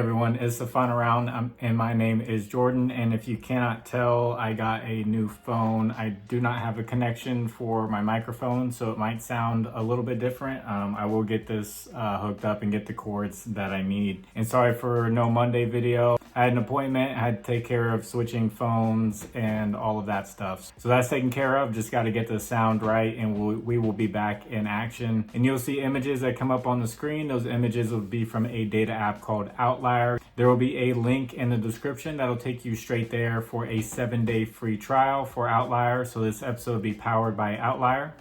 Everyone, it's the final round, and my name is Jordan. And if you cannot tell, I got a new phone. I do not have a connection for my microphone, so it might sound a little bit different. I will get this hooked up and get the cords that I need. And sorry for no Monday video. I had an appointment, I had to take care of switching phones and all of that stuff. So that's taken care of, just got to get the sound right, and we will be back in action. And you'll see images that come up on the screen. Those images will be from a data app called Outlier. There will be a link in the description that'll take you straight there for a 7-day free trial for Outlier. So this episode will be powered by Outlier.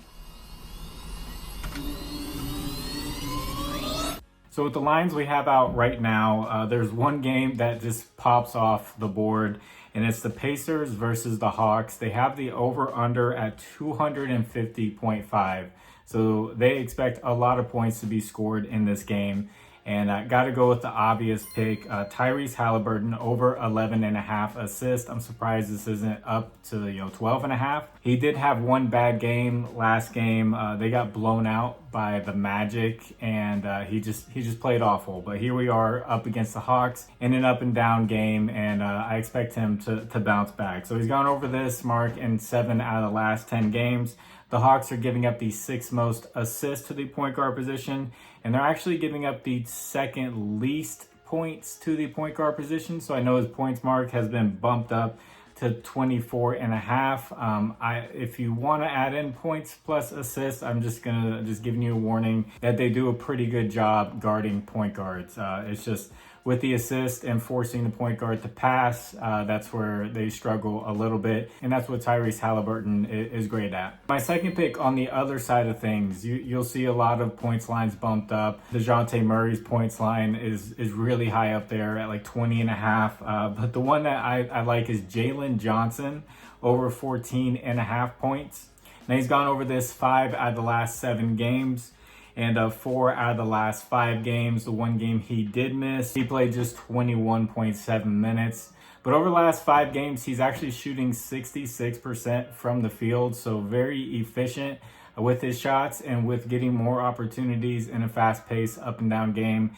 So with the lines we have out right now, there's one game that just pops off the board, and it's the Pacers versus the Hawks. They have the over-under at 250.5. So they expect a lot of points to be scored in this game. And I got to go with the obvious pick, Tyrese Halliburton over 11.5 assists. I'm surprised this isn't up to 12.5. He did have one bad game last game. They got blown out by the Magic, and he just played awful. But here we are up against the Hawks in an up and down game, and I expect him to bounce back. So he's gone over this mark in 7 out of the last 10 games. The Hawks are giving up the 6th most assists to the point guard position, and they're actually giving up the 2nd least points to the point guard position. So I know his points mark has been bumped up to 24.5. If you want to add in points plus assists, I'm just giving you a warning that they do a pretty good job guarding point guards. It's just with the assist and forcing the point guard to pass, that's where they struggle a little bit, and that's what Tyrese Halliburton is great at. My second pick on the other side of things, you'll see a lot of points lines bumped up. DeJounte Murray's points line is really high up there at like 20.5, but the one that I like is Jalen Johnson over 14.5 points. Now he's gone over this 5 out of the last 7 games. And 4 out of the last 5 games. The one game he did miss, he played just 21.7 minutes. But over the last 5 games, he's actually shooting 66% from the field. So very efficient with his shots and with getting more opportunities in a fast-paced up and down game.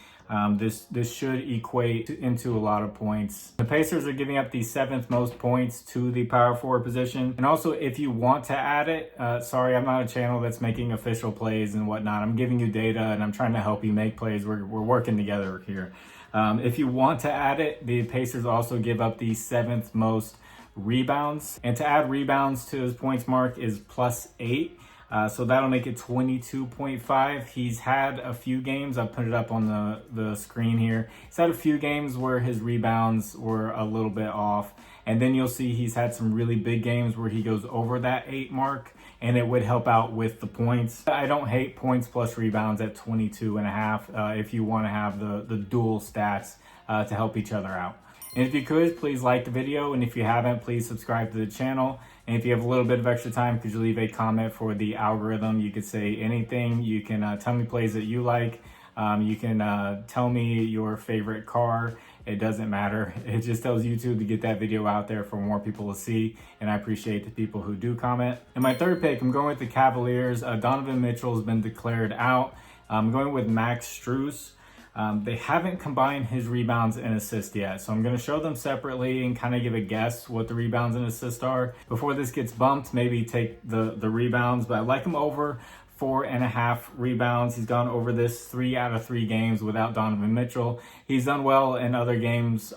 This should equate into a lot of points. The Pacers are giving up the 7th most points to the power forward position. And also, if you want to add it, sorry, I'm not a channel that's making official plays and whatnot. I'm giving you data and I'm trying to help you make plays. We're working together here. If you want to add it, the Pacers also give up the 7th most rebounds. And to add rebounds to his points mark is +8. So that'll make it 22.5. He's had a few games, I'll put it up on the screen here. He's had a few games where his rebounds were a little bit off. And then you'll see he's had some really big games where he goes over that 8 mark, and it would help out with the points. I don't hate points plus rebounds at 22.5 if you want to have the dual stats to help each other out. And if you could, please like the video. And if you haven't, please subscribe to the channel. And if you have a little bit of extra time, could you leave a comment for the algorithm? You could say anything. You can tell me plays that you like. You can tell me your favorite car. It doesn't matter. It just tells YouTube to get that video out there for more people to see. And I appreciate the people who do comment. And my third pick, I'm going with the Cavaliers. Donovan Mitchell has been declared out. I'm going with Max Strus. They haven't combined his rebounds and assists yet, so I'm going to show them separately and kind of give a guess what the rebounds and assists are. Before this gets bumped, maybe take the rebounds, but I like him over 4.5 rebounds. He's gone over this 3 out of 3 games without Donovan Mitchell. He's done well in other games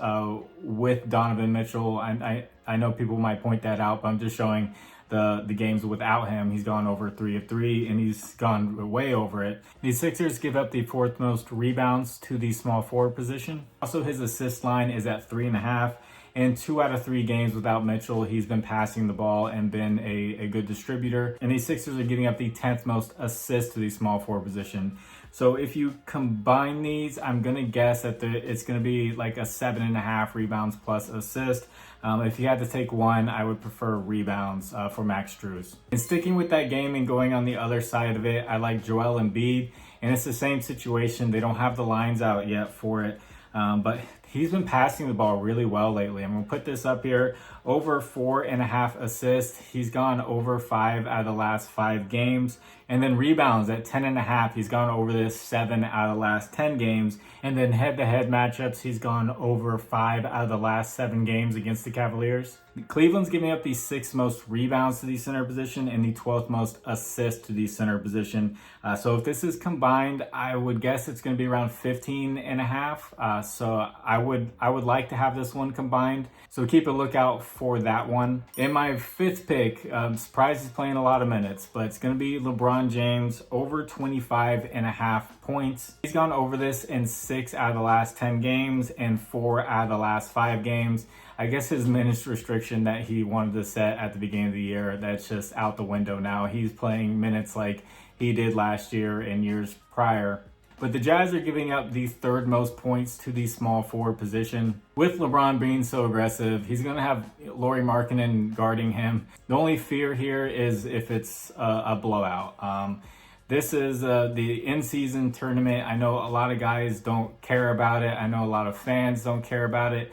with Donovan Mitchell. I know people might point that out, but I'm just showing the games without him. He's gone over 3 of 3, and he's gone way over it. The Sixers give up the 4th most rebounds to the small forward position. Also, his assist line is at 3.5. In 2 out of 3 games without Mitchell, he's been passing the ball and been a good distributor. And the Sixers are giving up the 10th most assists to the small forward position. So if you combine these, I'm going to guess that it's going to be like a 7.5 rebounds plus assist. If you had to take one, I would prefer rebounds for Max Strus. And sticking with that game and going on the other side of it, I like Joel Embiid. And it's the same situation. They don't have the lines out yet for it. But he's been passing the ball really well lately. I'm gonna put this up here. Over 4.5 assists. He's gone over 5 out of the last 5 games. And then rebounds at 10.5. He's gone over this 7 out of the last 10 games. And then head-to-head matchups, he's gone over 5 out of the last 7 games against the Cavaliers. Cleveland's giving up the 6th most rebounds to the center position and the 12th most assists to the center position. So if this is combined, I would guess it's going to be around 15.5. So I would like to have this one combined. So keep a lookout for that one. In my 5th pick, surprise is playing a lot of minutes, but it's going to be LeBron James over 25.5 points. He's gone over this in 6 out of the last 10 games and 4 out of the last 5 games. I guess his minutes restriction that he wanted to set at the beginning of the year, that's just out the window now. He's playing minutes like he did last year and years prior. But the Jazz are giving up the 3rd most points to the small forward position. With LeBron being so aggressive, he's going to have Lauri Markkanen guarding him. The only fear here is if it's a blowout. This is the in-season tournament. I know a lot of guys don't care about it. I know a lot of fans don't care about it.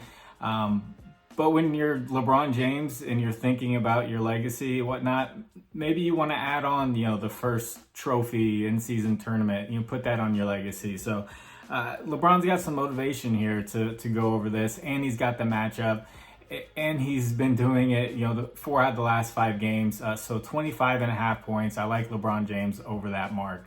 But when you're LeBron James and you're thinking about your legacy and whatnot, maybe you want to add on, the first trophy in-season tournament. Put that on your legacy. So LeBron's got some motivation here to go over this, and he's got the matchup, and he's been doing it, the 4 out of the last 5 games. So 25.5 points. I like LeBron James over that mark.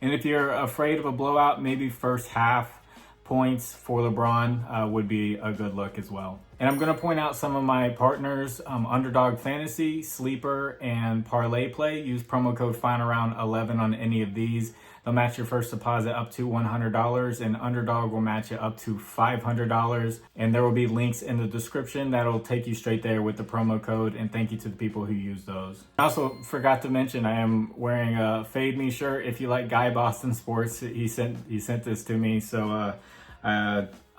And if you're afraid of a blowout, maybe first half points for LeBron would be a good look as well. And I'm going to point out some of my partners, Underdog Fantasy, Sleeper, and ParlayPlay. Use promo code FinalRound11 on any of these. They'll match your first deposit up to $100, and Underdog will match it up to $500. And there will be links in the description that'll take you straight there with the promo code. And thank you to the people who use those. I also forgot to mention I am wearing a Fade Me shirt. If you like Guy Boston Sports, he sent this to me. So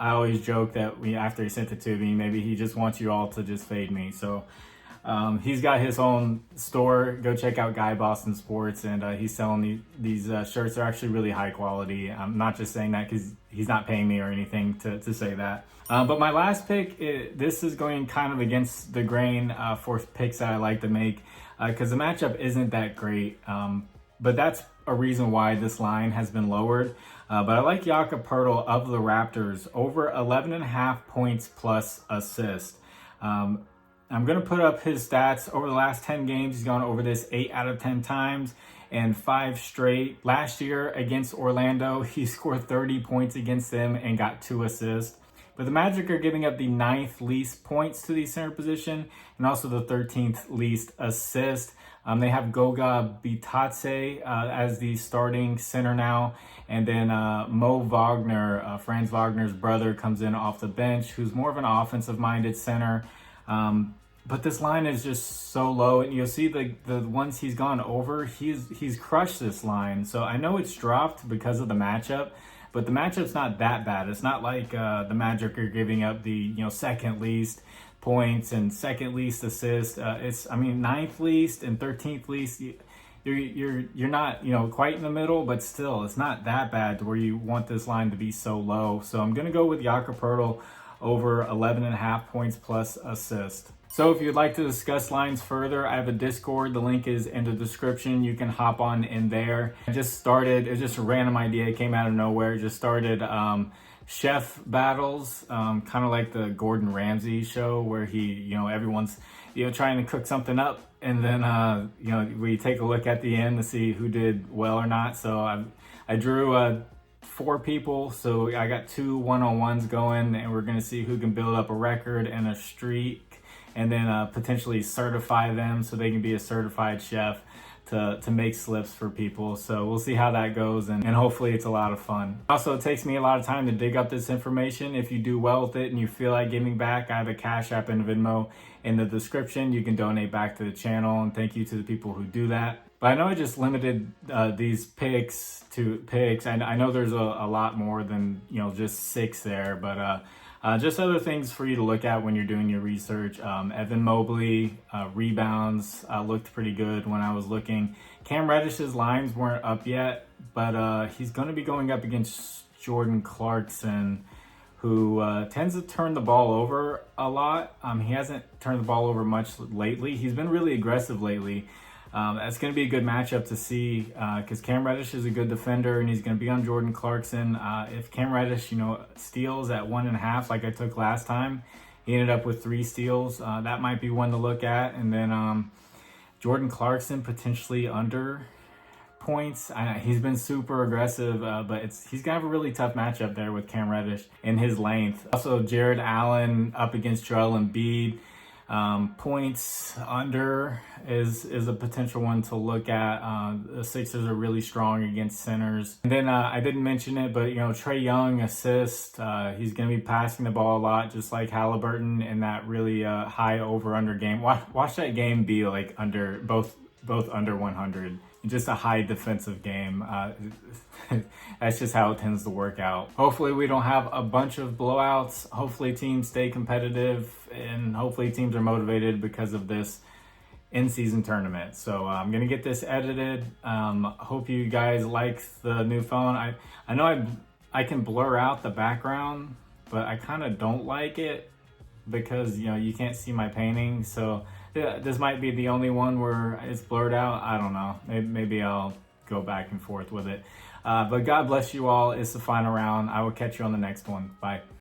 I always joke that after he sent it to me, maybe he just wants you all to just fade me. So he's got his own store. Go check out Guy Boston Sports, and he's selling these shirts. They're actually really high quality. I'm not just saying that because he's not paying me or anything to say that. But my last pick, this is going kind of against the grain for picks that I like to make because the matchup isn't that great. But that's a reason why this line has been lowered. But I like JOCKMKT of the Raptors over 11.5 points plus assist. I'm going to put up his stats over the last 10 games. He's gone over this 8 out of 10 times and 5 straight. Last year against Orlando, he scored 30 points against them and got 2 assists. But the Magic are giving up the 9th least points to the center position and also the 13th least assist. They have Goga Bitadze as the starting center now. And then Mo Wagner, Franz Wagner's brother, comes in off the bench, who's more of an offensive-minded center. But this line is just so low. And you'll see the ones he's gone over, he's crushed this line. So I know it's dropped because of the matchup. But the matchup's not that bad. It's not like the Magic are giving up the 2nd least points and 2nd least assists. It's 9th least and 13th least. You're not quite in the middle, but still it's not that bad to where you want this line to be so low. So I'm gonna go with JOCKMKT over 11.5 points plus assist. So if you'd like to discuss lines further, I have a Discord. The link is in the description. You can hop on in there. It was just a random idea. It came out of nowhere. Just started chef battles, kind of like the Gordon Ramsay show where everyone's, trying to cook something up. And then, we take a look at the end to see who did well or not. So I drew 4 people. So I got 2 one-on-ones going, and we're going to see who can build up a record and a streak, and then potentially certify them so they can be a certified chef to make slips for people. So we'll see how that goes, and hopefully it's a lot of fun. Also, it takes me a lot of time to dig up this information. If you do well with it and you feel like giving back, I have a Cash App and Venmo in the description. You can donate back to the channel, and thank you to the people who do that. But I know I just limited these picks to picks. I know there's a lot more than just 6 there, but just other things for you to look at when you're doing your research. Evan Mobley, rebounds looked pretty good when I was looking. Cam Reddish's lines weren't up yet, but he's going to be going up against Jordan Clarkson, who tends to turn the ball over a lot. He hasn't turned the ball over much lately. He's been really aggressive lately. That's going to be a good matchup to see because Cam Reddish is a good defender and he's going to be on Jordan Clarkson. If Cam Reddish, steals at 1.5 like I took last time, he ended up with 3 steals. That might be one to look at. And then Jordan Clarkson potentially under points. He's been super aggressive, but he's gonna have a really tough matchup there with Cam Reddish and his length. Also, Jared Allen up against Joel Embiid. Points under is a potential one to look at. The Sixers are really strong against centers. And then I didn't mention it, but Trae Young assist. He's going to be passing the ball a lot, just like Halliburton in that really high over/under game. Watch that game be like under both under 100. Just a high defensive game. That's just how it tends to work out. Hopefully we don't have a bunch of blowouts. Hopefully teams stay competitive and hopefully teams are motivated because of this in-season tournament. So I'm gonna get this edited. Hope you guys like the new phone. I know I can blur out the background, but I kind of don't like it because you can't see my painting. So yeah, this might be the only one where it's blurred out. I don't know. Maybe I'll go back and forth with it. But God bless you all. It's the final round. I will catch you on the next one. Bye.